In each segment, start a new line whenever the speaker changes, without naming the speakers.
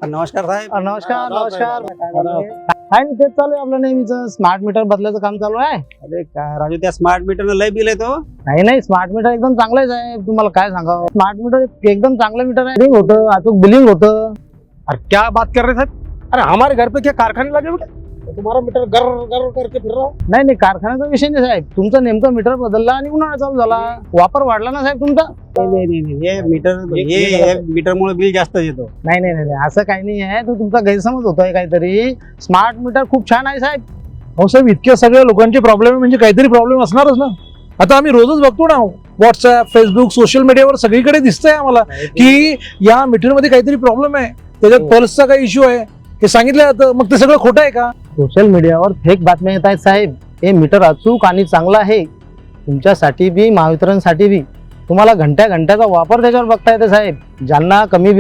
नमस्कार साहेब.
नमस्कार नमस्कार. काय नाही, तेच चालू आहे आपलं नेहमीचं स्मार्ट मीटर बदलायचं काम चालू आहे.
अरे काय राजू, त्या स्मार्ट मीटरनं लय बिल येतो.
नाही स्मार्ट मीटर एकदम चांगलंच आहे. तुम्हाला काय सांगावं, स्मार्ट मीटर एकदम चांगलं मीटर आहे. बिलिंग होतं, अचूक बिलिंग होतं.
अरे क्या बात कर रहे साहब, अरे हमारे घर पे क्या कारखाने लगे बेटे, तुम्हारा मीटर गर गर करके फिर रहा हूँ.
नाही कारखान्याचा विषय नाही साहेब. तुमचं नेमकं मीटर बदलला आणि उन्हाळा चालू झाला, वापर वाढला ना साहेब तुमचा.
नाही, हे मीटरमुळे बिल जास्त येतो.
नाही असं काही नाही आहे. तो तुमचा गैरसमज होतोय काहीतरी. स्मार्ट मीटर खूप छान आहे साहेब.
हो साहेब, इतक्या सगळ्या लोकांचे प्रॉब्लेम म्हणजे काहीतरी प्रॉब्लेम असणारच ना. आता आम्ही रोजच बघतो ना, व्हॉट्सअप, फेसबुक, सोशल मीडियावर सगळीकडे दिसतंय आम्हाला की या मीटरमध्ये काहीतरी प्रॉब्लेम आहे, त्याच्यात पल्सचा काही इश्यू आहे हे सांगितलं जातं. मग ते सगळं खोटं आहे का?
सोशल मीडियावर फेक बातम्या येत आहेत साहेब. हे मीटर अचूक आणि चांगलं आहे तुमच्यासाठी बी, महावितरणसाठी बी. तुम्हाला घंट्याचा वापर त्याच्यावर बघता येते साहेब. ज्यांना कमी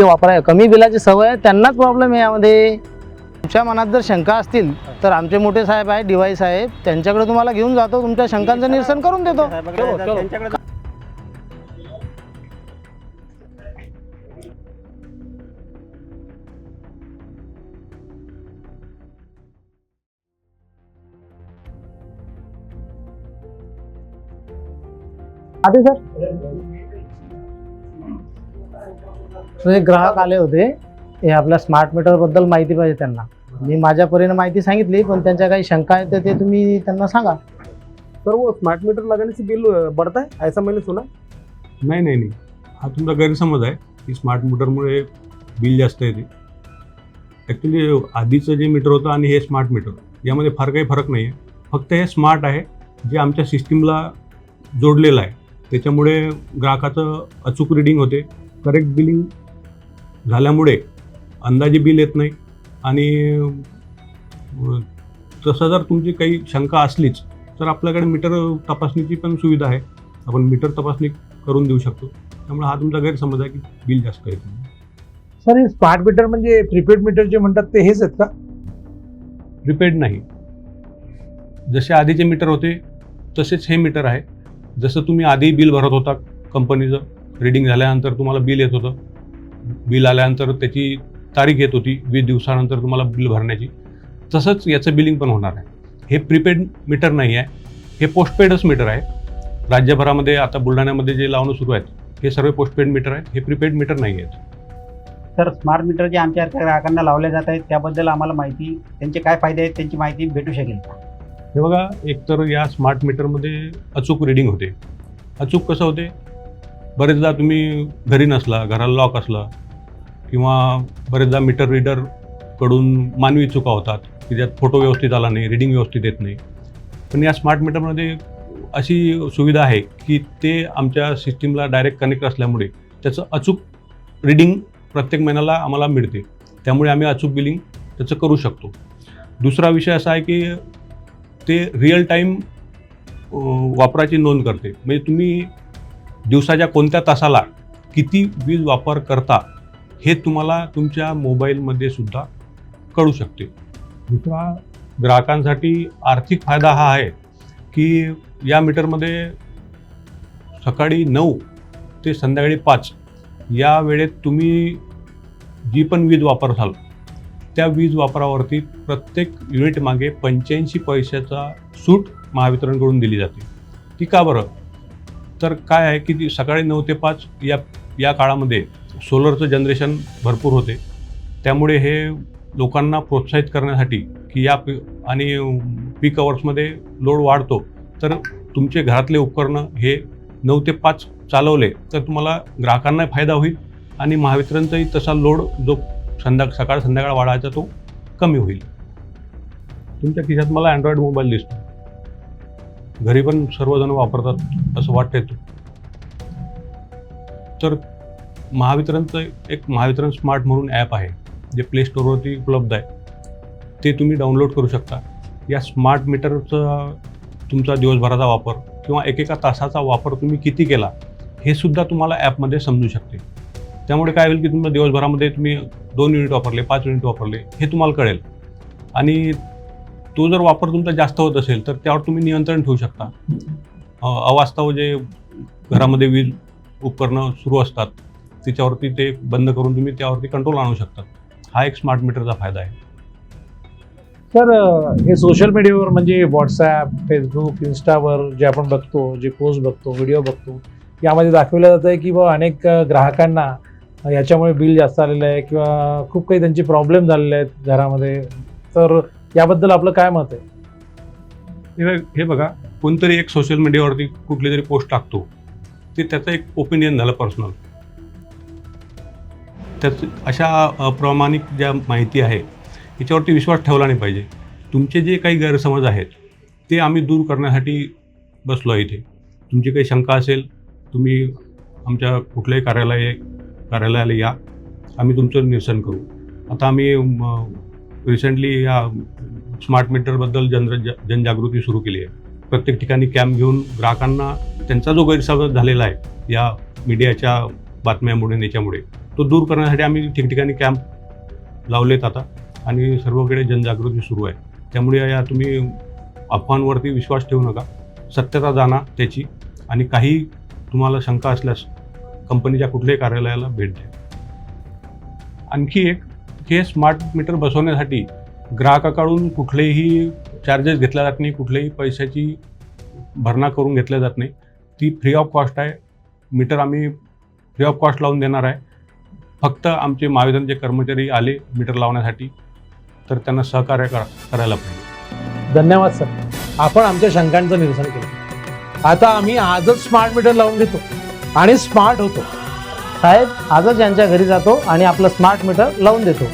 बिलाची सवय आहे त्यांनाच प्रॉब्लेम आहे यामध्ये. तुमच्या मनात जर शंका असतील तर आमचे मोठे साहेब आहेत, डिवाई साहेब, त्यांच्याकडे तुम्हाला घेऊन जातो. तुमच्या शंकांचं निरसन करून देतो.
त्यांच्याकडे
आधी सर, एक ग्राहक आले होते. हे आपल्या स्मार्ट मीटर बद्दल माहिती पाहिजे त्यांना. मी माझ्या परीने माहिती सांगितली, पण त्यांच्या काही शंका आहेत तर ते तुम्ही त्यांना सांगा.
सर वो स्मार्ट मीटर लगाने से बिल बढ़ता है ऐसा मैंने सुना.
नाही, हा तुमचा गैरसमज आहे की स्मार्ट मीटरमुळे बिल जास्त येते. ॲक्च्युली आधीचं जे मीटर होतं आणि हे स्मार्ट मीटर यामध्ये फार काही फरक नाही आहे. फक्त हे स्मार्ट आहे, जे आमच्या सिस्टीमला जोडलेलं आहे. त्याच्यामुळे ग्राहकाचं अचूक रिडिंग होते, करेक्ट बिलिंग झाल्यामुळे अंदाजे बिल येत नाही. आणि तसं जर तुमची काही शंका असलीच तर आपल्याकडे मीटर तपासणीची पण सुविधा आहे. आपण मीटर तपासणी करून देऊ शकतो. त्यामुळे हा तुमचा गैरसमज आहे की बिल जास्त येतं.
सर हे स्मार्ट मीटर म्हणजे प्रीपेड मीटर जे म्हणतात ते हेच आहेत का?
प्रीपेड नाही, जसे आधीचे मीटर होते तसेच हे मीटर आहे. जसं तुम्ही आधी बिल भरत होता कंपनीचं, रिडिंग झाल्यानंतर तुम्हाला बिल येत होतं. बिल आल्यानंतर त्याची तारीख येत होती 20 दिवसानंतर तुम्हाला बिल भरण्याची. तसंच याचं बिलिंग पण होणार आहे. हे प्रीपेड मीटर नाही आहे, हे पोस्टपेडच मीटर आहे. राज्यभरामध्ये आता बुलढाण्यामध्ये जे लावणं सुरू आहेत हे सर्व पोस्टपेड मीटर आहेत, हे प्रीपेड मीटर नाही आहेत.
तर स्मार्ट मीटर जे आमच्या ग्राहकांना लावले जात आहेत त्याबद्दल आम्हाला माहिती, त्यांचे काय फायदे आहेत त्यांची माहिती भेटू शकेल का?
हे बघा, एकतर या स्मार्ट मीटरमध्ये अचूक रिडिंग होते. अचूक कसं होते, बरेचदा तुम्ही घरी नसला, घराला लॉक असला, किंवा बरेचदा मीटर रीडरकडून मानवी चुका होतात की ज्यात फोटो व्यवस्थित आला नाही, रिडिंग व्यवस्थित येत नाही. पण या स्मार्ट मीटरमध्ये अशी सुविधा आहे की ते आमच्या सिस्टीमला डायरेक्ट कनेक्ट असल्यामुळे त्याचं अचूक रिडिंग प्रत्येक महिन्याला आम्हाला मिळते. त्यामुळे आम्ही अचूक बिलिंग त्याचं करू शकतो. दुसरा विषय असा आहे की ते रिअल टाईम वापराची नोंद करते. म्हणजे तुम्ही दिवसाच्या कोणत्या तासाला किती वीज वापर करता हे तुम्हाला तुमच्या मोबाईलमध्ये सुद्धा कळू शकते. दुसरा, ग्राहकांसाठी आर्थिक फायदा हा आहे की या मीटरमध्ये सकाळी 9 ते संध्याकाळी 5 या वेळेत तुम्ही जी पण वीज वापरसाल त्या वीज वापरावरती प्रत्येक युनिट मागे 85 पैशाचा सूट महावितरणकडून दिली जाते. ती का बरं? तर काय आहे की सकाळी 9 ते 5 या काळामध्ये सोलरचं जनरेशन भरपूर होते. त्यामुळे हे लोकांना प्रोत्साहित करण्यासाठी की आणि पीक अवर्समध्ये लोड वाढतो, तर तुमचे घरातले उपकरणं हे 9 ते 5 चालवले तर तुम्हाला ग्राहकांना फायदा होईल आणि महावितरणचाही तसा लोड जो सकाळ संध्याकाळ वाढायचा तो कमी होईल. तुमच्या खिशात मला अँड्रॉइड मोबाईल दिसतो, घरी पण सर्वजण वापरतात असं वाटतंय तो. तर महावितरणचं एक महावितरण स्मार्ट म्हणून ॲप आहे जे प्ले स्टोअरवरती उपलब्ध आहे. ते तुम्ही डाउनलोड करू शकता. या स्मार्ट मीटरचा तुमचा दिवसभराचा वापर किंवा एकेका तासाचा वापर तुम्ही किती केला हे सुद्धा तुम्हाला ॲपमध्ये समजू शकते. त्यामुळे काय होईल की तुमच्या दिवसभरामध्ये तुम्ही 2 युनिट वापरले, 5 युनिट वापरले हे तुम्हाला कळेल. आणि तो जर वापर तुमचा जास्त होत असेल तर त्यावर तुम्ही नियंत्रण ठेवू शकता. अवास्तव जे घरामध्ये वीज उपकरणं सुरू असतात त्याच्यावरती ते बंद करून तुम्ही त्यावरती कंट्रोल आणू शकता. हा एक स्मार्ट मीटरचा फायदा आहे.
तर हे सोशल मीडियावर म्हणजे व्हॉट्सॲप, फेसबुक, इन्स्टावर जे आपण बघतो, जे पोस्ट बघतो, व्हिडिओ बघतो, यामध्ये दाखवलं जातं आहे की बाबा अनेक ग्राहकांना याच्यामुळे बिल जास्त आलेलं आहे किंवा खूप काही त्यांचे प्रॉब्लेम झालेले आहेत घरामध्ये. तर याबद्दल आपलं काय मत आहे?
हे बघा, कोणतरी एक सोशल मीडियावरती कुठली तरी पोस्ट टाकतो, ते त्याचं एक ओपिनियन झालं पर्सनल. त्याच अशा अप्रामाणिक ज्या माहिती आहे याच्यावरती विश्वास ठेवला नाही पाहिजे. तुमचे जे काही गैरसमज आहेत ते आम्ही दूर करण्यासाठी बसलो आहे इथे. तुमची काही शंका असेल, तुम्ही आमच्या कुठल्याही कार्यालयाला या, आम्ही तुमचं निरसन करू. आता आम्ही रिसेंटली या स्मार्ट मीटरबद्दल जनजागृती सुरू केली आहे. प्रत्येक ठिकाणी कॅम्प घेऊन ग्राहकांना त्यांचा जो गैरसमज झालेला आहे या मीडियाच्या बातम्यामुळे याच्यामुळे तो दूर करण्यासाठी आम्ही ठिकठिकाणी कॅम्प लावलेत आता आणि सर्वकडे जनजागृती सुरू आहे. त्यामुळे या तुम्ही अफवांवरती विश्वास ठेवू नका, सत्यता जाणा त्याची, आणि काही तुम्हाला शंका असल्यास कंपनीच्या कुठल्याही कार्यालयाला भेट द्या. आणखी एक, हे स्मार्ट मीटर बसवण्यासाठी ग्राहकाकडून कुठलेही चार्जेस घेतल्या जात नाही, कुठल्याही पैशाची भरणा करून घेतल्या जात नाही. ती फ्री ऑफ कॉस्ट आहे. मीटर आम्ही फ्री ऑफ कॉस्ट लावून देणार आहे. फक्त आमचे महावितरणचे कर्मचारी आले मीटर लावण्यासाठी तर त्यांना सहकार्य करायला पाहिजे.
धन्यवाद सर, आपण आमच्या शंकांचं निरसन केलं. आता आम्ही आजच स्मार्ट मीटर लावून घेतो आणि स्मार्ट होतो.
साहेब, आजच यांच्या घरी जातो आणि आपलं स्मार्ट मीटर लावून देतो.